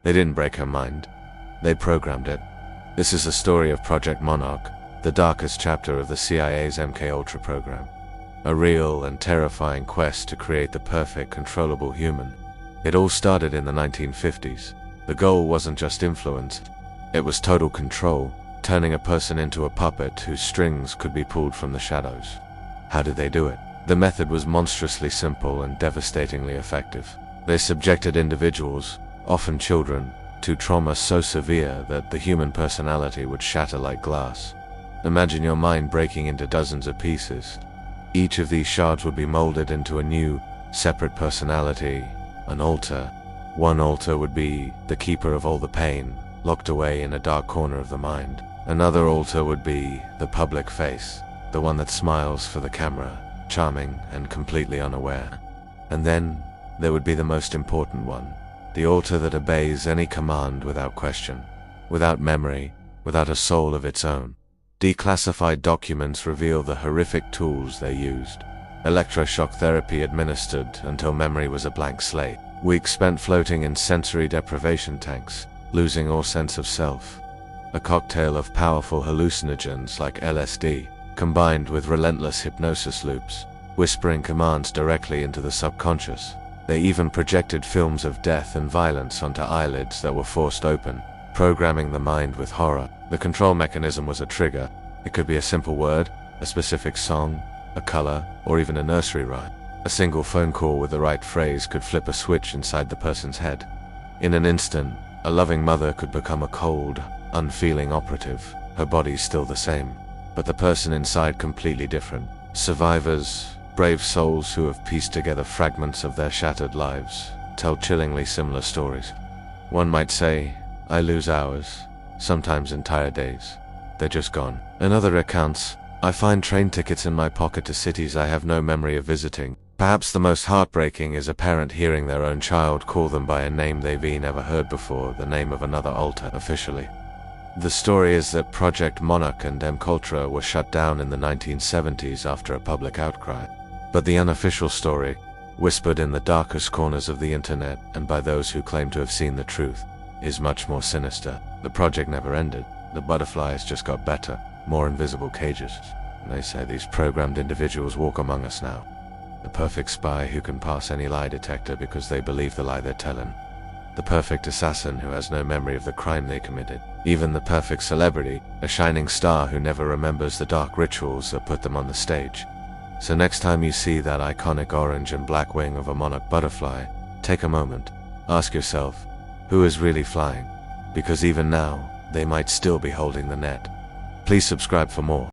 They didn't break her mind. They programmed it. This is the story of Project Monarch, the darkest chapter of the CIA's MK Ultra program. A real and terrifying quest to create the perfect, controllable human. It all started in the 1950s. The goal wasn't just influence. It was total control, turning a person into a puppet whose strings could be pulled from the shadows. How did they do it? The method was monstrously simple and devastatingly effective. They subjected individuals, often children, to trauma so severe that the human personality would shatter like glass. Imagine your mind breaking into dozens of pieces. Each of these shards would be molded into a new, separate personality, an alter. One alter would be the keeper of all the pain, locked away in a dark corner of the mind. Another alter would be the public face, the one that smiles for the camera, charming and completely unaware. And then there would be the most important one, the alter that obeys any command without question, without memory, without a soul of its own. Declassified documents reveal the horrific tools they used. Electroshock therapy administered until memory was a blank slate. Weeks spent floating in sensory deprivation tanks, losing all sense of self. A cocktail of powerful hallucinogens like LSD, combined with relentless hypnosis loops, whispering commands directly into the subconscious. They even projected films of death and violence onto eyelids that were forced open, programming the mind with horror. The control mechanism was a trigger. It could be a simple word, a specific song, a color, or even a nursery rhyme. A single phone call with the right phrase could flip a switch inside the person's head. In an instant, a loving mother could become a cold, unfeeling operative, her body still the same, but the person inside completely different. Survivors, brave souls who have pieced together fragments of their shattered lives, tell chillingly similar stories. One might say, I lose hours, sometimes entire days. They're just gone. In other accounts, I find train tickets in my pocket to cities I have no memory of visiting. Perhaps the most heartbreaking is a parent hearing their own child call them by a name they've never heard before, the name of another alter officially. The story is that Project Monarch and MKUltra were shut down in the 1970s after a public outcry. But the unofficial story, whispered in the darkest corners of the internet and by those who claim to have seen the truth, is much more sinister. The project never ended. The butterflies just got better, more invisible cages. And they say these programmed individuals walk among us now. The perfect spy who can pass any lie detector because they believe the lie they're telling. The perfect assassin who has no memory of the crime they committed. Even the perfect celebrity, a shining star who never remembers the dark rituals that put them on the stage. So next time you see that iconic orange and black wing of a monarch butterfly, take a moment. Ask yourself, who is really flying? Because even now, they might still be holding the net. Please subscribe for more.